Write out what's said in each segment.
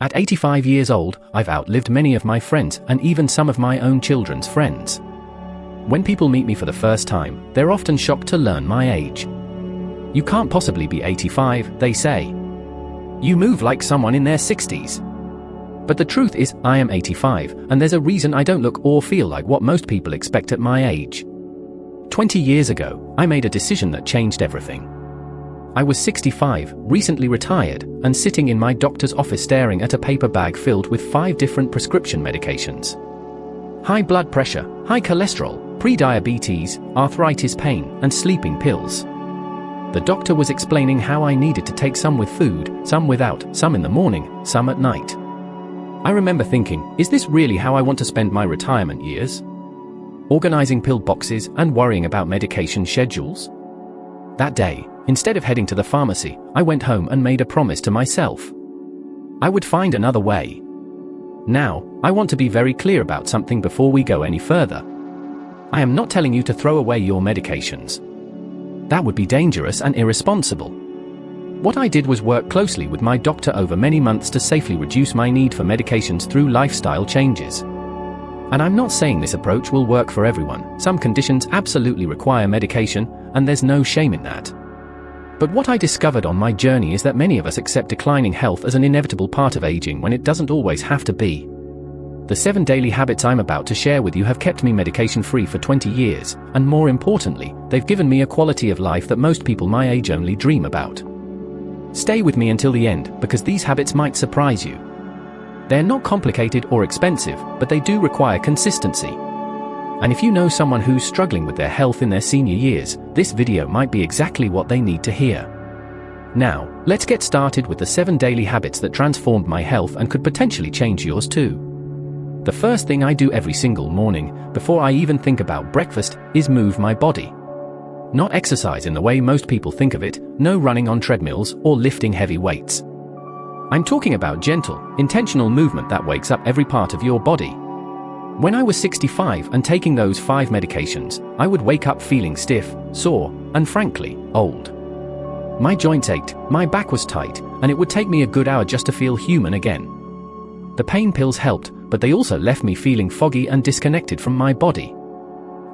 At 85 years old, I've outlived many of my friends and even some of my own children's friends. When people meet me for the first time, they're often shocked to learn my age. You can't possibly be 85, they say. You move like someone in their 60s. But the truth is, I am 85, and there's a reason I don't look or feel like what most people expect at my age. 20 years ago, I made a decision that changed everything. I was 65, recently retired, and sitting in my doctor's office staring at a paper bag filled with 5 different prescription medications. High blood pressure, high cholesterol, pre-diabetes, arthritis pain, and sleeping pills. The doctor was explaining how I needed to take some with food, some without, some in the morning, some at night. I remember thinking, is this really how I want to spend my retirement years? Organizing pill boxes and worrying about medication schedules? That day, instead of heading to the pharmacy, I went home and made a promise to myself. I would find another way. Now, I want to be very clear about something before we go any further. I am not telling you to throw away your medications. That would be dangerous and irresponsible. What I did was work closely with my doctor over many months to safely reduce my need for medications through lifestyle changes. And I'm not saying this approach will work for everyone. Some conditions absolutely require medication, and there's no shame in that. But what I discovered on my journey is that many of us accept declining health as an inevitable part of aging when it doesn't always have to be. The 7 daily habits I'm about to share with you have kept me medication-free for 20 years, and more importantly, they've given me a quality of life that most people my age only dream about. Stay with me until the end, because these habits might surprise you. They're not complicated or expensive, but they do require consistency. And if you know someone who's struggling with their health in their senior years, this video might be exactly what they need to hear. Now, let's get started with the 7 daily habits that transformed my health and could potentially change yours too. The first thing I do every single morning, before I even think about breakfast, is move my body. Not exercise in the way most people think of it, no running on treadmills or lifting heavy weights. I'm talking about gentle, intentional movement that wakes up every part of your body. When I was 65 and taking those 5 medications, I would wake up feeling stiff, sore, and frankly, old. My joints ached, my back was tight, and it would take me a good hour just to feel human again. The pain pills helped, but they also left me feeling foggy and disconnected from my body.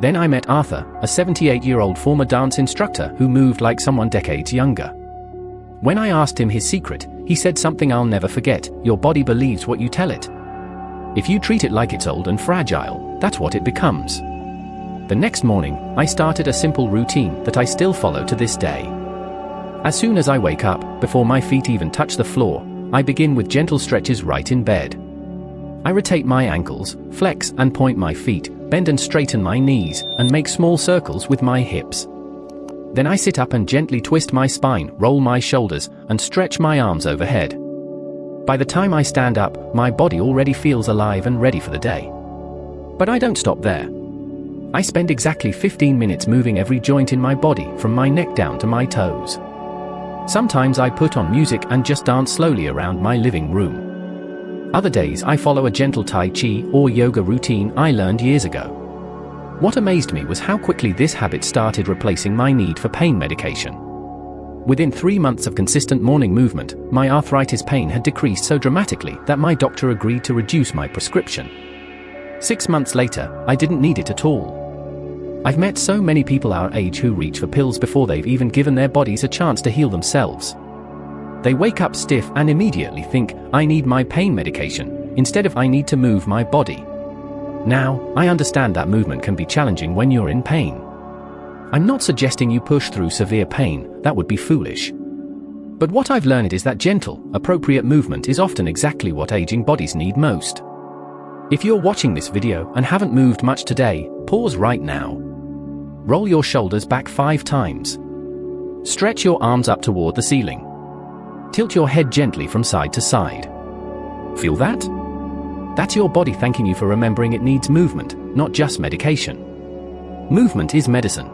Then I met Arthur, a 78-year-old former dance instructor who moved like someone decades younger. When I asked him his secret, he said something I'll never forget: your body believes what you tell it. If you treat it like it's old and fragile, that's what it becomes. The next morning, I started a simple routine that I still follow to this day. As soon as I wake up, before my feet even touch the floor, I begin with gentle stretches right in bed. I rotate my ankles, flex and point my feet, bend and straighten my knees, and make small circles with my hips. Then I sit up and gently twist my spine, roll my shoulders, and stretch my arms overhead. By the time I stand up, my body already feels alive and ready for the day. But I don't stop there. I spend exactly 15 minutes moving every joint in my body, from my neck down to my toes. Sometimes I put on music and just dance slowly around my living room. Other days I follow a gentle Tai Chi or yoga routine I learned years ago. What amazed me was how quickly this habit started replacing my need for pain medication. Within 3 months of consistent morning movement, my arthritis pain had decreased so dramatically that my doctor agreed to reduce my prescription. 6 months later, I didn't need it at all. I've met so many people our age who reach for pills before they've even given their bodies a chance to heal themselves. They wake up stiff and immediately think, I need my pain medication, instead of I need to move my body. Now, I understand that movement can be challenging when you're in pain. I'm not suggesting you push through severe pain, that would be foolish. But what I've learned is that gentle, appropriate movement is often exactly what aging bodies need most. If you're watching this video and haven't moved much today, pause right now. Roll your shoulders back 5 times. Stretch your arms up toward the ceiling. Tilt your head gently from side to side. Feel that? That's your body thanking you for remembering it needs movement, not just medication. Movement is medicine.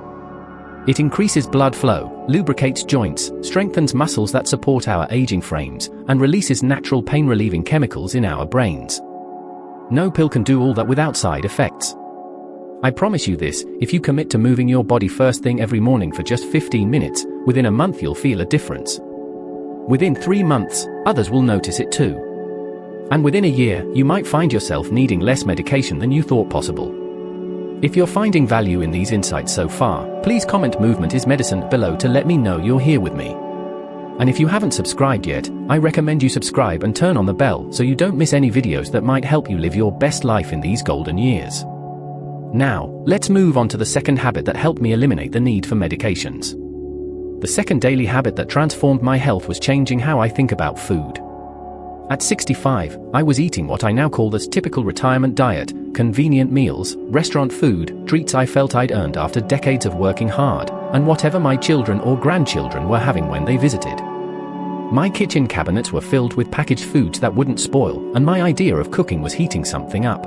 It increases blood flow, lubricates joints, strengthens muscles that support our aging frames, and releases natural pain-relieving chemicals in our brains. No pill can do all that without side effects. I promise you this: if you commit to moving your body first thing every morning for just 15 minutes, within a month you'll feel a difference. Within 3 months, others will notice it too. And within a year, you might find yourself needing less medication than you thought possible. If you're finding value in these insights so far, please comment "Movement is Medicine" below to let me know you're here with me. And if you haven't subscribed yet, I recommend you subscribe and turn on the bell so you don't miss any videos that might help you live your best life in these golden years. Now, let's move on to the second habit that helped me eliminate the need for medications. The second daily habit that transformed my health was changing how I think about food. At 65, I was eating what I now call the typical retirement diet: convenient meals, restaurant food, treats I felt I'd earned after decades of working hard, and whatever my children or grandchildren were having when they visited. My kitchen cabinets were filled with packaged foods that wouldn't spoil, and my idea of cooking was heating something up.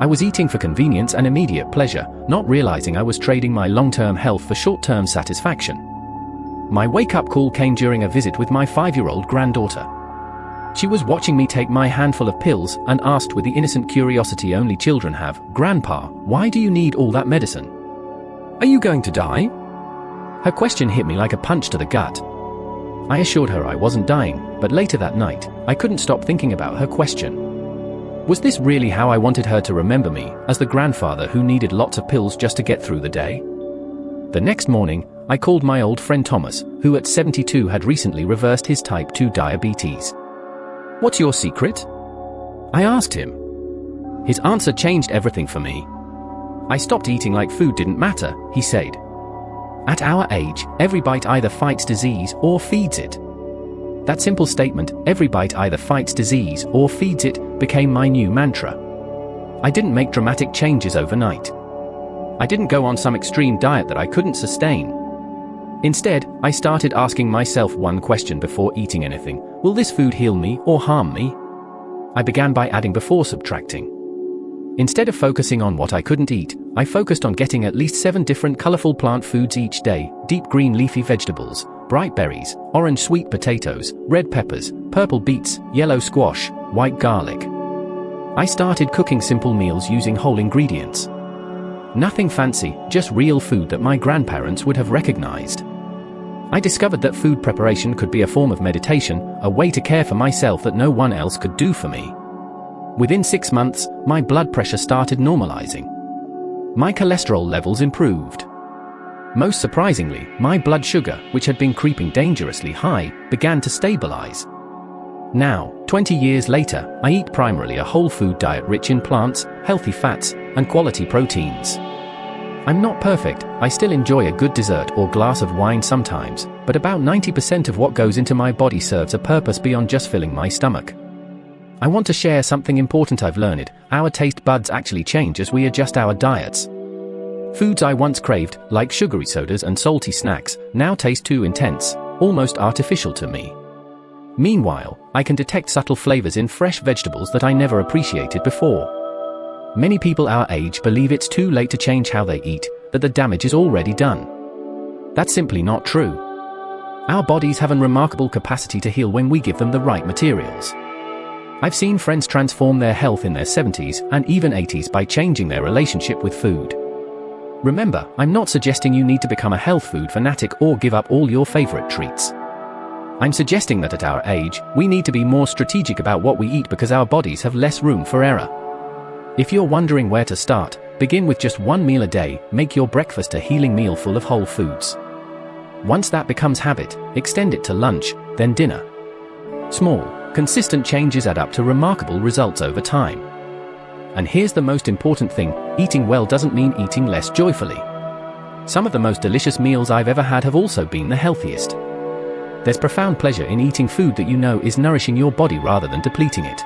I was eating for convenience and immediate pleasure, not realizing I was trading my long-term health for short-term satisfaction. My wake-up call came during a visit with my 5-year-old granddaughter. She was watching me take my handful of pills and asked with the innocent curiosity only children have, "Grandpa, why do you need all that medicine? Are you going to die?" Her question hit me like a punch to the gut. I assured her I wasn't dying, but later that night, I couldn't stop thinking about her question. Was this really how I wanted her to remember me, as the grandfather who needed lots of pills just to get through the day? The next morning, I called my old friend Thomas, who at 72 had recently reversed his type 2 diabetes. "What's your secret?" I asked him. His answer changed everything for me. "I stopped eating like food didn't matter," he said. At our age, every bite either fights disease or feeds it. That simple statement, "every bite either fights disease or feeds it," became my new mantra. I didn't make dramatic changes overnight. I didn't go on some extreme diet that I couldn't sustain. Instead, I started asking myself one question before eating anything: will this food heal me or harm me? I began by adding before subtracting. Instead of focusing on what I couldn't eat, I focused on getting at least 7 different colorful plant foods each day: deep green leafy vegetables, bright berries, orange sweet potatoes, red peppers, purple beets, yellow squash, white garlic. I started cooking simple meals using whole ingredients. Nothing fancy, just real food that my grandparents would have recognized. I discovered that food preparation could be a form of meditation, a way to care for myself that no one else could do for me. Within 6 months, my blood pressure started normalizing. My cholesterol levels improved. Most surprisingly, my blood sugar, which had been creeping dangerously high, began to stabilize. Now, 20 years later, I eat primarily a whole food diet rich in plants, healthy fats, and quality proteins. I'm not perfect, I still enjoy a good dessert or glass of wine sometimes, but about 90% of what goes into my body serves a purpose beyond just filling my stomach. I want to share something important I've learned: our taste buds actually change as we adjust our diets. Foods I once craved, like sugary sodas and salty snacks, now taste too intense, almost artificial to me. Meanwhile, I can detect subtle flavors in fresh vegetables that I never appreciated before. Many people our age believe it's too late to change how they eat, that the damage is already done. That's simply not true. Our bodies have a remarkable capacity to heal when we give them the right materials. I've seen friends transform their health in their 70s and even 80s by changing their relationship with food. Remember, I'm not suggesting you need to become a health food fanatic or give up all your favorite treats. I'm suggesting that at our age, we need to be more strategic about what we eat because our bodies have less room for error. If you're wondering where to start, begin with just 1 meal a day. Make your breakfast a healing meal full of whole foods. Once that becomes habit, extend it to lunch, then dinner. Small, consistent changes add up to remarkable results over time. And here's the most important thing: eating well doesn't mean eating less joyfully. Some of the most delicious meals I've ever had have also been the healthiest. There's profound pleasure in eating food that you know is nourishing your body rather than depleting it.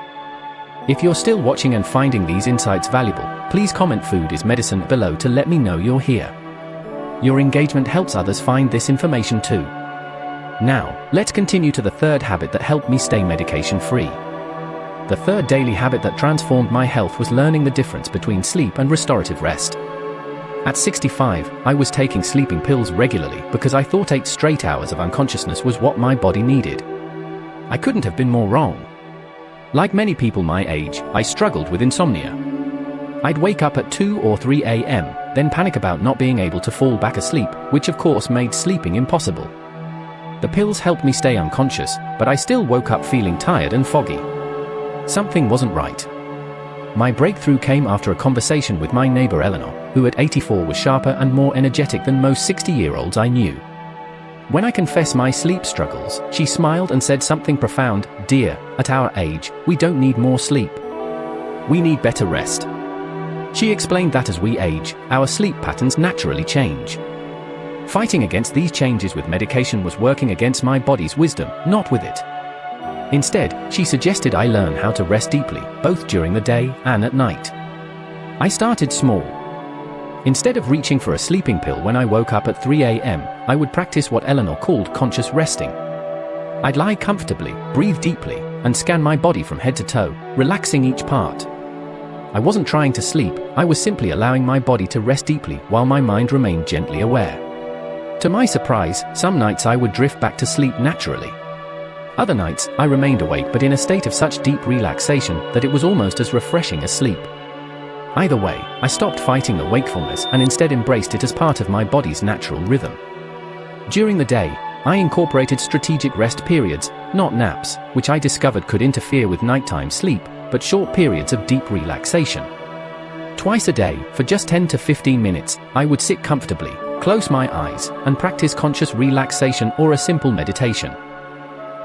If you're still watching and finding these insights valuable, please comment "Food is Medicine" below to let me know you're here. Your engagement helps others find this information too. Now, let's continue to the third habit that helped me stay medication-free. The third daily habit that transformed my health was learning the difference between sleep and restorative rest. At 65, I was taking sleeping pills regularly because I thought 8 straight hours of unconsciousness was what my body needed. I couldn't have been more wrong. Like many people my age, I struggled with insomnia. I'd wake up at 2 or 3 a.m., then panic about not being able to fall back asleep, which of course made sleeping impossible. The pills helped me stay unconscious, but I still woke up feeling tired and foggy. Something wasn't right. My breakthrough came after a conversation with my neighbor Eleanor, who at 84 was sharper and more energetic than most 60-year-olds I knew. When I confessed my sleep struggles, she smiled and said something profound. "Dear, at our age, we don't need more sleep. We need better rest." She explained that as we age, our sleep patterns naturally change. Fighting against these changes with medication was working against my body's wisdom, not with it. Instead, she suggested I learn how to rest deeply, both during the day and at night. I started small. Instead of reaching for a sleeping pill when I woke up at 3 a.m., I would practice what Eleanor called conscious resting. I'd lie comfortably, breathe deeply, and scan my body from head to toe, relaxing each part. I wasn't trying to sleep, I was simply allowing my body to rest deeply while my mind remained gently aware. To my surprise, some nights I would drift back to sleep naturally. Other nights, I remained awake but in a state of such deep relaxation that it was almost as refreshing as sleep. Either way, I stopped fighting the wakefulness and instead embraced it as part of my body's natural rhythm. During the day, I incorporated strategic rest periods, not naps, which I discovered could interfere with nighttime sleep, but short periods of deep relaxation. Twice a day, for just 10 to 15 minutes, I would sit comfortably, close my eyes, and practice conscious relaxation or a simple meditation.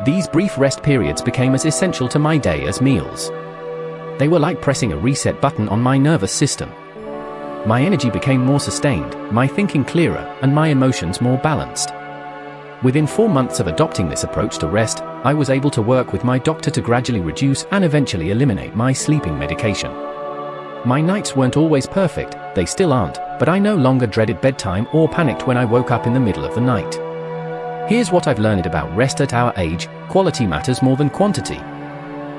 These brief rest periods became as essential to my day as meals. They were like pressing a reset button on my nervous system. My energy became more sustained, my thinking clearer, and my emotions more balanced. Within 4 months of adopting this approach to rest, I was able to work with my doctor to gradually reduce and eventually eliminate my sleeping medication. My nights weren't always perfect, they still aren't, but I no longer dreaded bedtime or panicked when I woke up in the middle of the night. Here's what I've learned about rest at our age: quality matters more than quantity.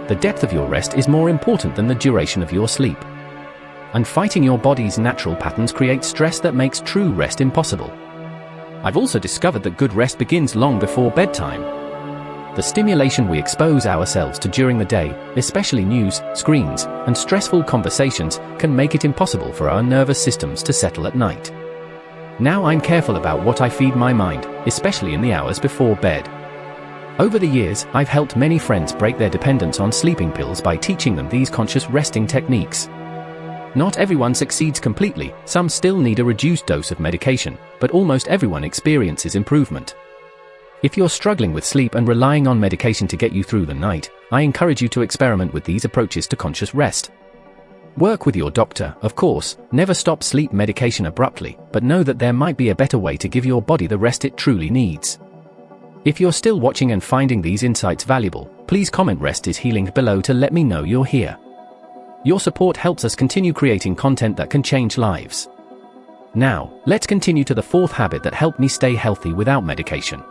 The depth of your rest is more important than the duration of your sleep. And fighting your body's natural patterns creates stress that makes true rest impossible. I've also discovered that good rest begins long before bedtime. The stimulation we expose ourselves to during the day, especially news, screens, and stressful conversations, can make it impossible for our nervous systems to settle at night. Now I'm careful about what I feed my mind, especially in the hours before bed. Over the years, I've helped many friends break their dependence on sleeping pills by teaching them these conscious resting techniques. Not everyone succeeds completely, some still need a reduced dose of medication, but almost everyone experiences improvement. If you're struggling with sleep and relying on medication to get you through the night, I encourage you to experiment with these approaches to conscious rest. Work with your doctor, of course, never stop sleep medication abruptly, but know that there might be a better way to give your body the rest it truly needs. If you're still watching and finding these insights valuable, please comment "Rest is healing" below to let me know you're here. Your support helps us continue creating content that can change lives. Now, let's continue to the fourth habit that helped me stay healthy without medication.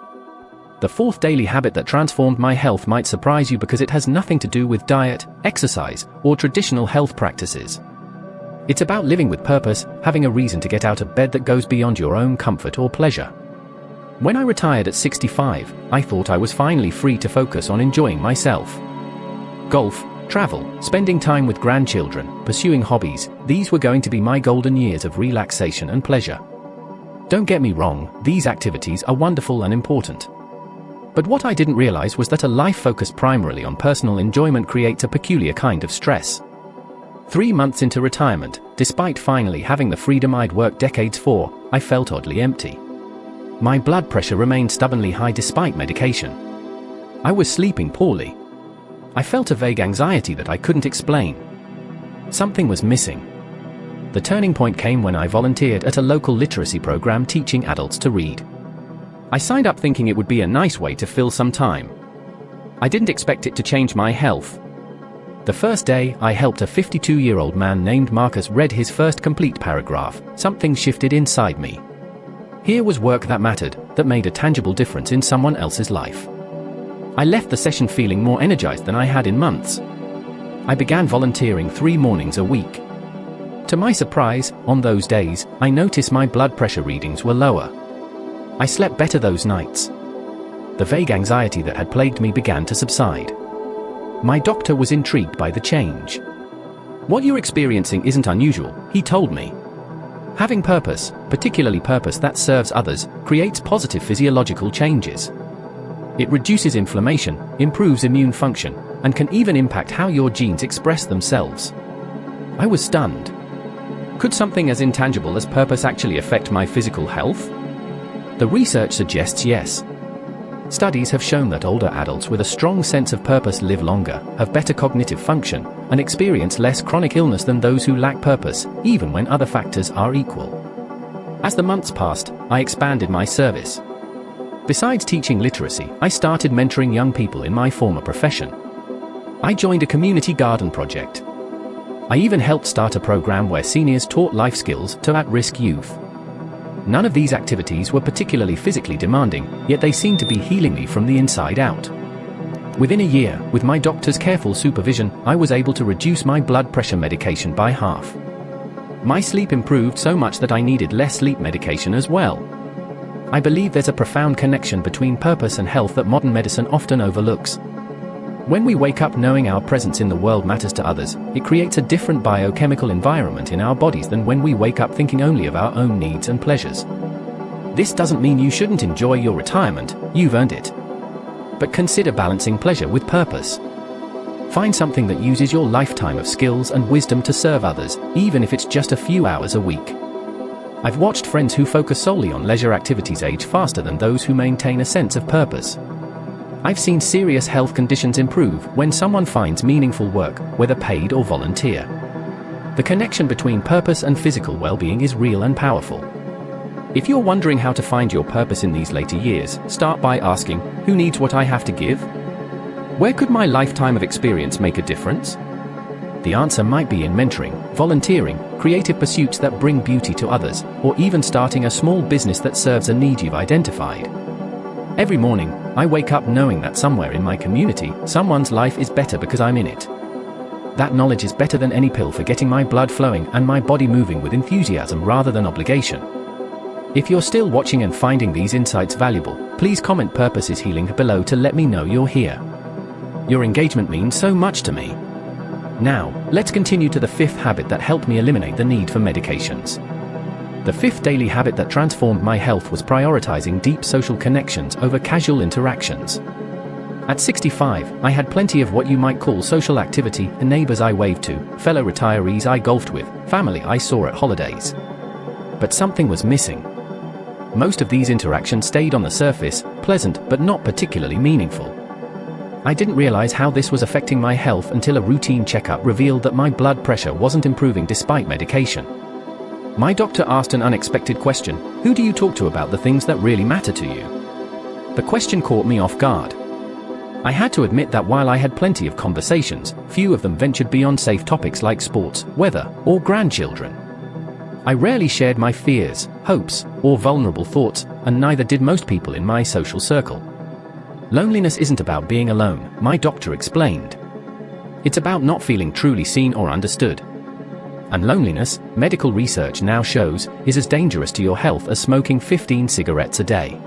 The fourth daily habit that transformed my health might surprise you because it has nothing to do with diet, exercise, or traditional health practices. It's about living with purpose, having a reason to get out of bed that goes beyond your own comfort or pleasure. When I retired at 65, I thought I was finally free to focus on enjoying myself. Golf, travel, spending time with grandchildren, pursuing hobbies, these were going to be my golden years of relaxation and pleasure. Don't get me wrong, these activities are wonderful and important. But what I didn't realize was that a life focused primarily on personal enjoyment creates a peculiar kind of stress. 3 months into retirement, despite finally having the freedom I'd worked decades for, I felt oddly empty. My blood pressure remained stubbornly high despite medication. I was sleeping poorly. I felt a vague anxiety that I couldn't explain. Something was missing. The turning point came when I volunteered at a local literacy program teaching adults to read. I signed up thinking it would be a nice way to fill some time. I didn't expect it to change my health. The first day, I helped a 52-year-old man named Marcus read his first complete paragraph. Something shifted inside me. Here was work that mattered, that made a tangible difference in someone else's life. I left the session feeling more energized than I had in months. I began volunteering 3 mornings a week. To my surprise, on those days, I noticed my blood pressure readings were lower. I slept better those nights. The vague anxiety that had plagued me began to subside. My doctor was intrigued by the change. "What you're experiencing isn't unusual," he told me. "Having purpose, particularly purpose that serves others, creates positive physiological changes. It reduces inflammation, improves immune function, and can even impact how your genes express themselves. I was stunned. Could something as intangible as purpose actually affect my physical health? The research suggests yes. Studies have shown that older adults with a strong sense of purpose live longer, have better cognitive function, and experience less chronic illness than those who lack purpose, even when other factors are equal. As the months passed, I expanded my service. Besides teaching literacy, I started mentoring young people in my former profession. I joined a community garden project. I even helped start a program where seniors taught life skills to at-risk youth. None of these activities were particularly physically demanding, yet they seemed to be healing me from the inside out. Within a year, with my doctor's careful supervision, I was able to reduce my blood pressure medication by half. My sleep improved so much that I needed less sleep medication as well. I believe there's a profound connection between purpose and health that modern medicine often overlooks. When we wake up knowing our presence in the world matters to others, it creates a different biochemical environment in our bodies than when we wake up thinking only of our own needs and pleasures. This doesn't mean you shouldn't enjoy your retirement, you've earned it. But consider balancing pleasure with purpose. Find something that uses your lifetime of skills and wisdom to serve others, even if it's just a few hours a week. I've watched friends who focus solely on leisure activities age faster than those who maintain a sense of purpose. I've seen serious health conditions improve when someone finds meaningful work, whether paid or volunteer. The connection between purpose and physical well-being is real and powerful. If you're wondering how to find your purpose in these later years, start by asking, who needs what I have to give? Where could my lifetime of experience make a difference? The answer might be in mentoring, volunteering, creative pursuits that bring beauty to others, or even starting a small business that serves a need you've identified. Every morning, I wake up knowing that somewhere in my community, someone's life is better because I'm in it. That knowledge is better than any pill for getting my blood flowing and my body moving with enthusiasm rather than obligation. If you're still watching and finding these insights valuable, please comment "Purpose is Healing" below to let me know you're here. Your engagement means so much to me. Now, let's continue to the fifth habit that helped me eliminate the need for medications. The fifth daily habit that transformed my health was prioritizing deep social connections over casual interactions. At 65, I had plenty of what you might call social activity, neighbors I waved to, fellow retirees I golfed with, family I saw at holidays. But something was missing. Most of these interactions stayed on the surface, pleasant but not particularly meaningful. I didn't realize how this was affecting my health until a routine checkup revealed that my blood pressure wasn't improving despite medication. My doctor asked an unexpected question: who do you talk to about the things that really matter to you? The question caught me off guard. I had to admit that while I had plenty of conversations, few of them ventured beyond safe topics like sports, weather, or grandchildren. I rarely shared my fears, hopes, or vulnerable thoughts, and neither did most people in my social circle. Loneliness isn't about being alone, my doctor explained. It's about not feeling truly seen or understood. And loneliness, medical research now shows, is as dangerous to your health as smoking 15 cigarettes a day.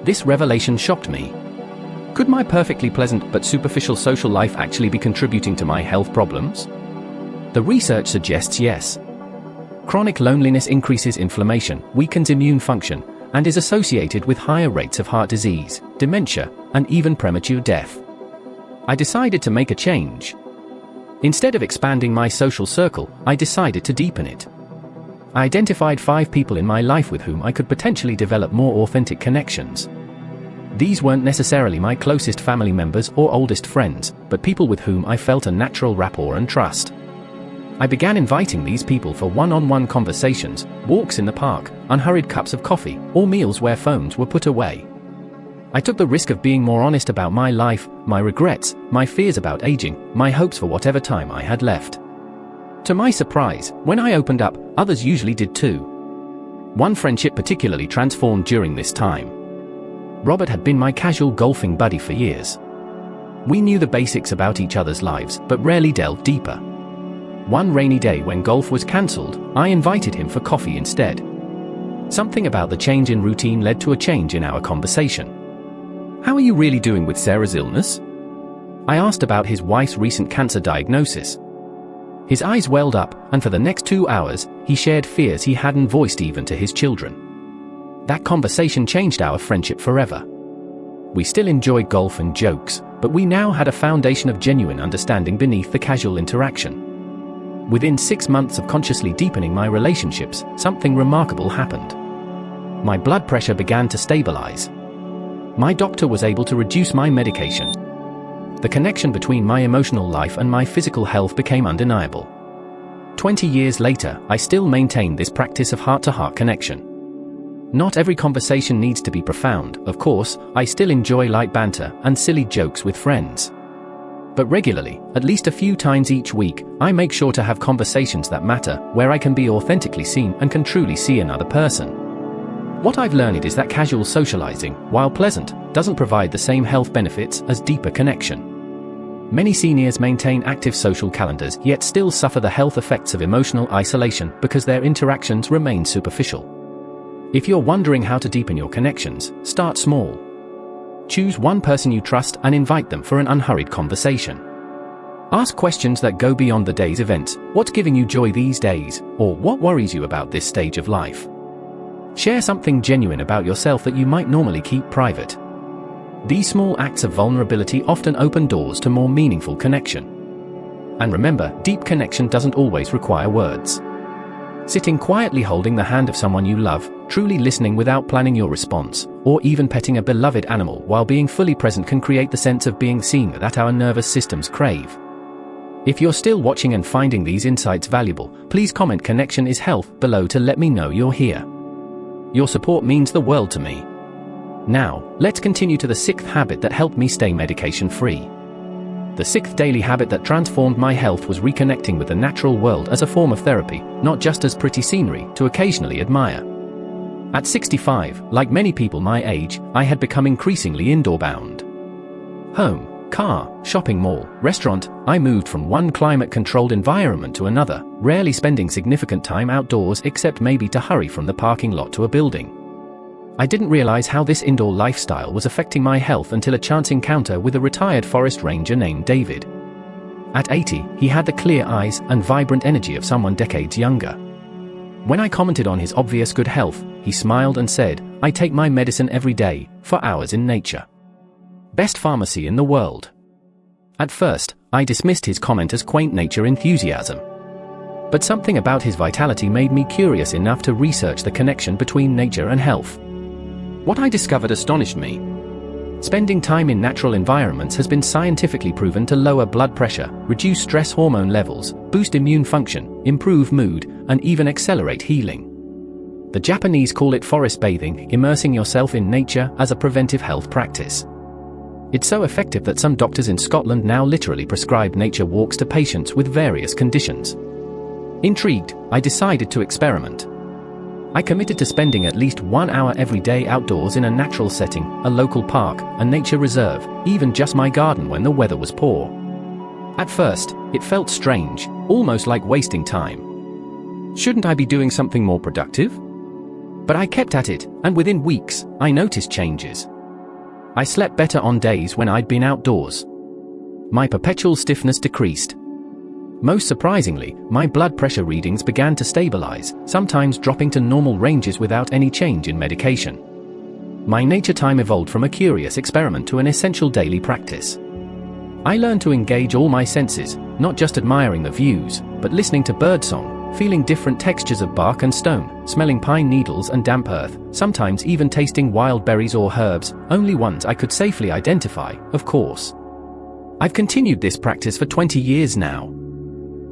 This revelation shocked me. Could my perfectly pleasant but superficial social life actually be contributing to my health problems? The research suggests yes. Chronic loneliness increases inflammation, weakens immune function, and is associated with higher rates of heart disease, dementia, and even premature death. I decided to make a change. Instead of expanding my social circle, I decided to deepen it. I identified 5 people in my life with whom I could potentially develop more authentic connections. These weren't necessarily my closest family members or oldest friends, but people with whom I felt a natural rapport and trust. I began inviting these people for one-on-one conversations, walks in the park, unhurried cups of coffee, or meals where phones were put away. I took the risk of being more honest about my life, my regrets, my fears about aging, my hopes for whatever time I had left. To my surprise, when I opened up, others usually did too. One friendship particularly transformed during this time. Robert had been my casual golfing buddy for years. We knew the basics about each other's lives, but rarely delved deeper. One rainy day when golf was cancelled, I invited him for coffee instead. Something about the change in routine led to a change in our conversation. "How are you really doing with Sarah's illness?" I asked about his wife's recent cancer diagnosis. His eyes welled up, and for the next 2 hours, he shared fears he hadn't voiced even to his children. That conversation changed our friendship forever. We still enjoyed golf and jokes, but we now had a foundation of genuine understanding beneath the casual interaction. Within 6 months of consciously deepening my relationships, something remarkable happened. My blood pressure began to stabilize. My doctor was able to reduce my medication. The connection between my emotional life and my physical health became undeniable. 20 years later, I still maintain this practice of heart-to-heart connection. Not every conversation needs to be profound, of course. I still enjoy light banter and silly jokes with friends. But regularly, at least a few times each week, I make sure to have conversations that matter, where I can be authentically seen and can truly see another person. What I've learned is that casual socializing, while pleasant, doesn't provide the same health benefits as deeper connection. Many seniors maintain active social calendars yet still suffer the health effects of emotional isolation because their interactions remain superficial. If you're wondering how to deepen your connections, start small. Choose one person you trust and invite them for an unhurried conversation. Ask questions that go beyond the day's events. What's giving you joy these days? Or what worries you about this stage of life? Share something genuine about yourself that you might normally keep private. These small acts of vulnerability often open doors to more meaningful connection. And remember, deep connection doesn't always require words. Sitting quietly holding the hand of someone you love, truly listening without planning your response, or even petting a beloved animal while being fully present can create the sense of being seen that our nervous systems crave. If you're still watching and finding these insights valuable, please comment "Connection is health" below to let me know you're here. Your support means the world to me. Now, let's continue to the 6th habit that helped me stay medication-free. The 6th daily habit that transformed my health was reconnecting with the natural world as a form of therapy, not just as pretty scenery to occasionally admire. At 65, like many people my age, I had become increasingly indoor-bound. Home, car, shopping mall, restaurant, I moved from one climate-controlled environment to another, rarely spending significant time outdoors except maybe to hurry from the parking lot to a building. I didn't realize how this indoor lifestyle was affecting my health until a chance encounter with a retired forest ranger named David. At 80, he had the clear eyes and vibrant energy of someone decades younger. When I commented on his obvious good health, he smiled and said, "I take my medicine every day, for hours in nature. Best pharmacy in the world." At first, I dismissed his comment as quaint nature enthusiasm. But something about his vitality made me curious enough to research the connection between nature and health. What I discovered astonished me. Spending time in natural environments has been scientifically proven to lower blood pressure, reduce stress hormone levels, boost immune function, improve mood, and even accelerate healing. The Japanese call it forest bathing, immersing yourself in nature as a preventive health practice. It's so effective that some doctors in Scotland now literally prescribe nature walks to patients with various conditions. Intrigued, I decided to experiment. I committed to spending at least 1 hour every day outdoors in a natural setting, a local park, a nature reserve, even just my garden when the weather was poor. At first, it felt strange, almost like wasting time. Shouldn't I be doing something more productive? But I kept at it, and within weeks, I noticed changes. I slept better on days when I'd been outdoors. My perpetual stiffness decreased. Most surprisingly, my blood pressure readings began to stabilize, sometimes dropping to normal ranges without any change in medication. My nature time evolved from a curious experiment to an essential daily practice. I learned to engage all my senses, not just admiring the views, but listening to birdsong, feeling different textures of bark and stone, smelling pine needles and damp earth, sometimes even tasting wild berries or herbs, only ones I could safely identify, of course. I've continued this practice for 20 years now.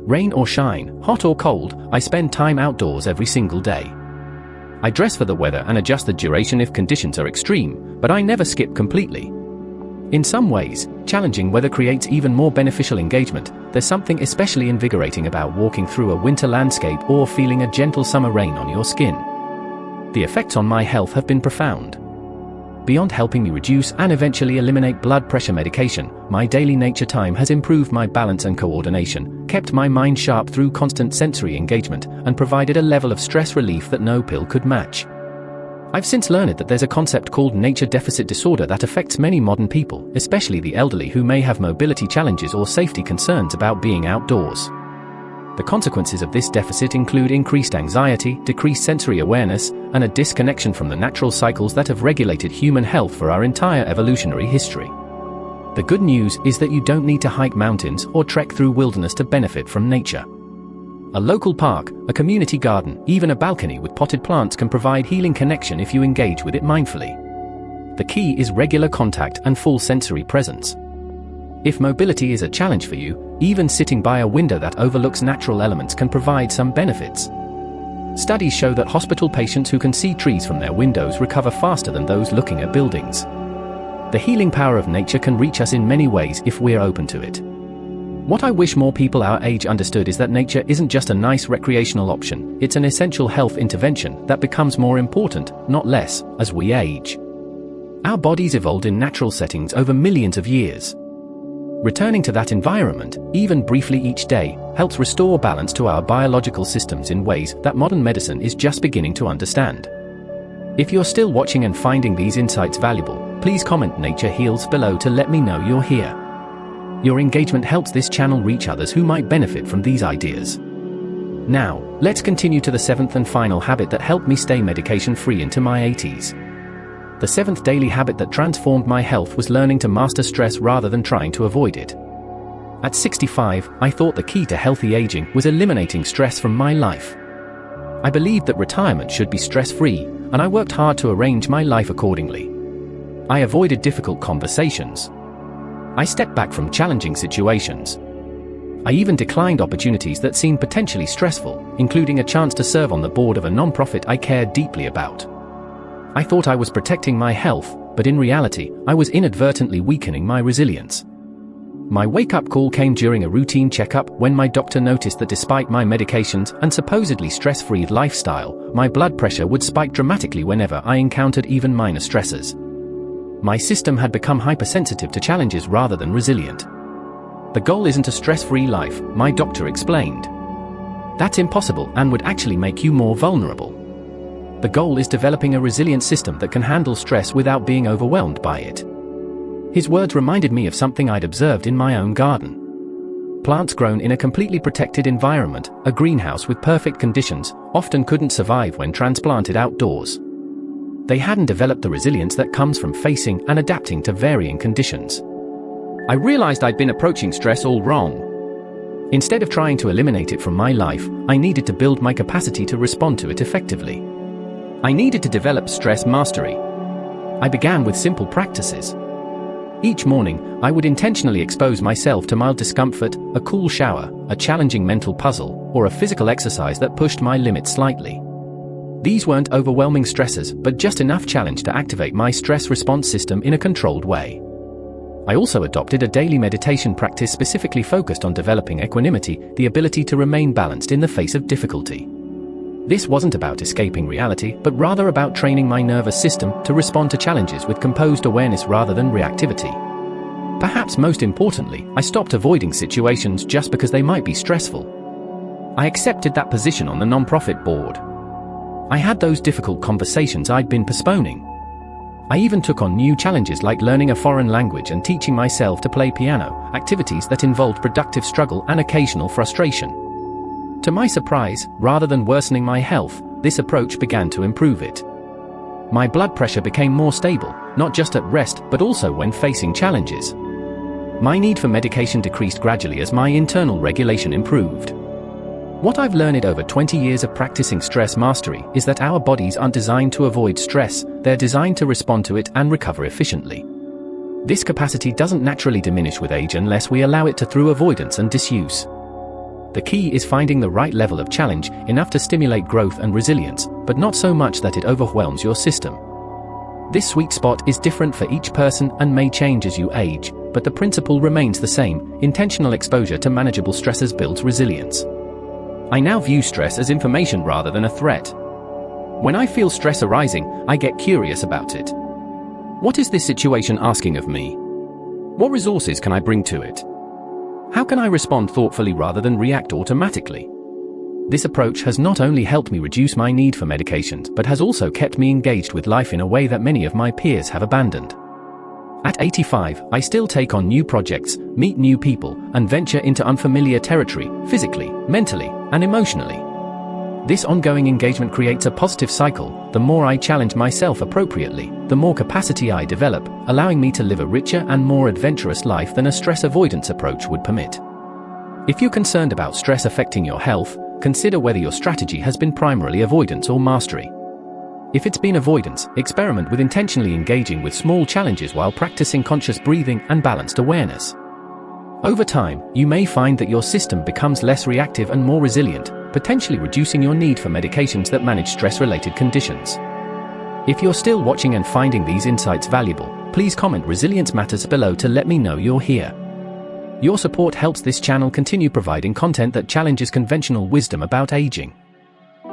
Rain or shine, hot or cold, I spend time outdoors every single day. I dress for the weather and adjust the duration if conditions are extreme, but I never skip completely. In some ways, challenging weather creates even more beneficial engagement. There's something especially invigorating about walking through a winter landscape or feeling a gentle summer rain on your skin. The effects on my health have been profound. Beyond helping me reduce and eventually eliminate blood pressure medication, my daily nature time has improved my balance and coordination, kept my mind sharp through constant sensory engagement, and provided a level of stress relief that no pill could match. I've since learned that there's a concept called nature deficit disorder that affects many modern people, especially the elderly who may have mobility challenges or safety concerns about being outdoors. The consequences of this deficit include increased anxiety, decreased sensory awareness, and a disconnection from the natural cycles that have regulated human health for our entire evolutionary history. The good news is that you don't need to hike mountains or trek through wilderness to benefit from nature. A local park, a community garden, even a balcony with potted plants can provide healing connection if you engage with it mindfully. The key is regular contact and full sensory presence. If mobility is a challenge for you, even sitting by a window that overlooks natural elements can provide some benefits. Studies show that hospital patients who can see trees from their windows recover faster than those looking at buildings. The healing power of nature can reach us in many ways if we're open to it. What I wish more people our age understood is that nature isn't just a nice recreational option, it's an essential health intervention that becomes more important, not less, as we age. Our bodies evolved in natural settings over millions of years. Returning to that environment, even briefly each day, helps restore balance to our biological systems in ways that modern medicine is just beginning to understand. If you're still watching and finding these insights valuable, please comment "Nature Heals" below to let me know you're here. Your engagement helps this channel reach others who might benefit from these ideas. Now, let's continue to the seventh and final habit that helped me stay medication-free into my 80s. The seventh daily habit that transformed my health was learning to master stress rather than trying to avoid it. At 65, I thought the key to healthy aging was eliminating stress from my life. I believed that retirement should be stress-free, and I worked hard to arrange my life accordingly. I avoided difficult conversations. I stepped back from challenging situations. I even declined opportunities that seemed potentially stressful, including a chance to serve on the board of a non-profit I cared deeply about. I thought I was protecting my health, but in reality, I was inadvertently weakening my resilience. My wake-up call came during a routine checkup when my doctor noticed that despite my medications and supposedly stress-free lifestyle, my blood pressure would spike dramatically whenever I encountered even minor stressors. My system had become hypersensitive to challenges rather than resilient. The goal isn't a stress-free life, my doctor explained. That's impossible and would actually make you more vulnerable. The goal is developing a resilient system that can handle stress without being overwhelmed by it. His words reminded me of something I'd observed in my own garden. Plants grown in a completely protected environment, a greenhouse with perfect conditions, often couldn't survive when transplanted outdoors. They hadn't developed the resilience that comes from facing and adapting to varying conditions. I realized I'd been approaching stress all wrong. Instead of trying to eliminate it from my life, I needed to build my capacity to respond to it effectively. I needed to develop stress mastery. I began with simple practices. Each morning, I would intentionally expose myself to mild discomfort, a cool shower, a challenging mental puzzle, or a physical exercise that pushed my limits slightly. These weren't overwhelming stressors, but just enough challenge to activate my stress response system in a controlled way. I also adopted a daily meditation practice specifically focused on developing equanimity, the ability to remain balanced in the face of difficulty. This wasn't about escaping reality, but rather about training my nervous system to respond to challenges with composed awareness rather than reactivity. Perhaps most importantly, I stopped avoiding situations just because they might be stressful. I accepted that position on the non-profit board. I had those difficult conversations I'd been postponing. I even took on new challenges like learning a foreign language and teaching myself to play piano, activities that involved productive struggle and occasional frustration. To my surprise, rather than worsening my health, this approach began to improve it. My blood pressure became more stable, not just at rest but also when facing challenges. My need for medication decreased gradually as my internal regulation improved. What I've learned over 20 years of practicing stress mastery is that our bodies aren't designed to avoid stress, they're designed to respond to it and recover efficiently. This capacity doesn't naturally diminish with age unless we allow it to through avoidance and disuse. The key is finding the right level of challenge, enough to stimulate growth and resilience, but not so much that it overwhelms your system. This sweet spot is different for each person and may change as you age, but the principle remains the same: intentional exposure to manageable stressors builds resilience. I now view stress as information rather than a threat. When I feel stress arising, I get curious about it. What is this situation asking of me? What resources can I bring to it? How can I respond thoughtfully rather than react automatically? This approach has not only helped me reduce my need for medications, but has also kept me engaged with life in a way that many of my peers have abandoned. At 85, I still take on new projects, meet new people, and venture into unfamiliar territory, physically, mentally, and emotionally. This ongoing engagement creates a positive cycle. The more I challenge myself appropriately, the more capacity I develop, allowing me to live a richer and more adventurous life than a stress avoidance approach would permit. If you're concerned about stress affecting your health, consider whether your strategy has been primarily avoidance or mastery. If it's been avoidance, experiment with intentionally engaging with small challenges while practicing conscious breathing and balanced awareness. Over time, you may find that your system becomes less reactive and more resilient, potentially reducing your need for medications that manage stress-related conditions. If you're still watching and finding these insights valuable, please comment "Resilience Matters" below to let me know you're here. Your support helps this channel continue providing content that challenges conventional wisdom about aging.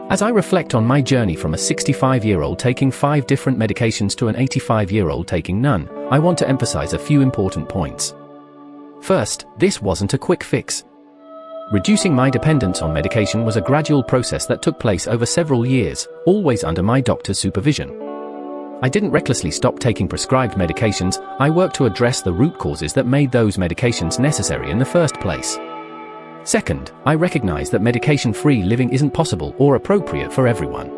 As I reflect on my journey from a 65-year-old taking 5 different medications to an 85-year-old taking none, I want to emphasize a few important points. First, this wasn't a quick fix. Reducing my dependence on medication was a gradual process that took place over several years, always under my doctor's supervision. I didn't recklessly stop taking prescribed medications. I worked to address the root causes that made those medications necessary in the first place. Second, I recognize that medication-free living isn't possible or appropriate for everyone.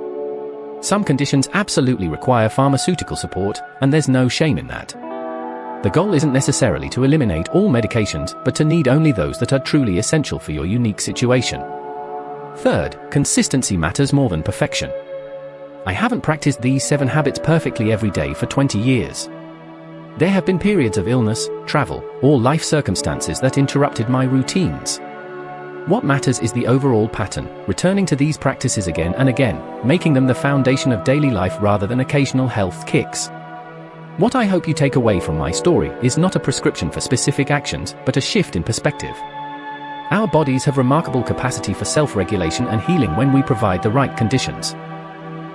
Some conditions absolutely require pharmaceutical support, and there's no shame in that. The goal isn't necessarily to eliminate all medications, but to need only those that are truly essential for your unique situation. Third, consistency matters more than perfection. I haven't practiced these 7 habits perfectly every day for 20 years. There have been periods of illness, travel, or life circumstances that interrupted my routines. What matters is the overall pattern, returning to these practices again and again, making them the foundation of daily life rather than occasional health kicks. What I hope you take away from my story is not a prescription for specific actions, but a shift in perspective. Our bodies have remarkable capacity for self-regulation and healing when we provide the right conditions.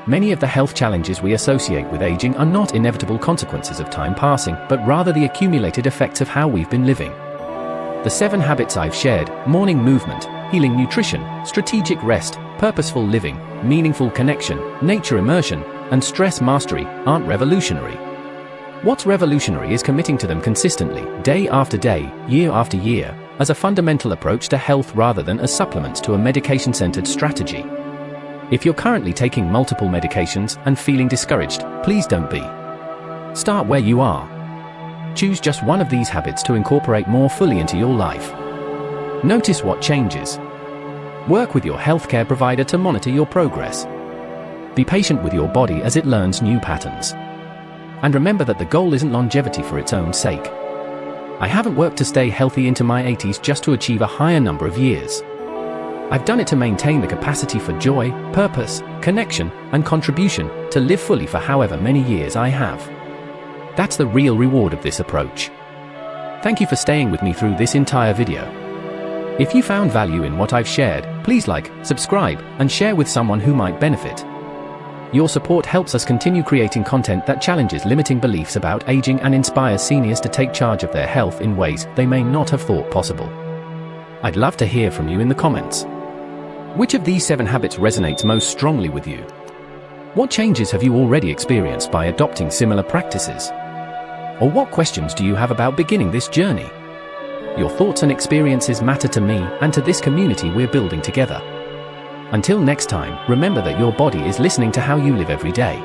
Many of the health challenges we associate with aging are not inevitable consequences of time passing, but rather the accumulated effects of how we've been living. The 7 habits I've shared: morning movement, healing nutrition, strategic rest, purposeful living, meaningful connection, nature immersion, and stress mastery, aren't revolutionary. What's revolutionary is committing to them consistently, day after day, year after year, as a fundamental approach to health rather than as supplements to a medication-centered strategy. If you're currently taking multiple medications and feeling discouraged, please don't be. Start where you are. Choose just one of these habits to incorporate more fully into your life. Notice what changes. Work with your healthcare provider to monitor your progress. Be patient with your body as it learns new patterns. And remember that the goal isn't longevity for its own sake. I haven't worked to stay healthy into my 80s just to achieve a higher number of years. I've done it to maintain the capacity for joy, purpose, connection, and contribution, to live fully for however many years I have. That's the real reward of this approach. Thank you for staying with me through this entire video. If you found value in what I've shared, please like, subscribe, and share with someone who might benefit. Your support helps us continue creating content that challenges limiting beliefs about aging and inspires seniors to take charge of their health in ways they may not have thought possible. I'd love to hear from you in the comments. Which of these 7 habits resonates most strongly with you? What changes have you already experienced by adopting similar practices? Or what questions do you have about beginning this journey? Your thoughts and experiences matter to me and to this community we're building together. Until next time, remember that your body is listening to how you live every day.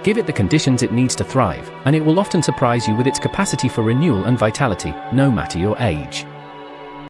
Give it the conditions it needs to thrive, and it will often surprise you with its capacity for renewal and vitality, no matter your age.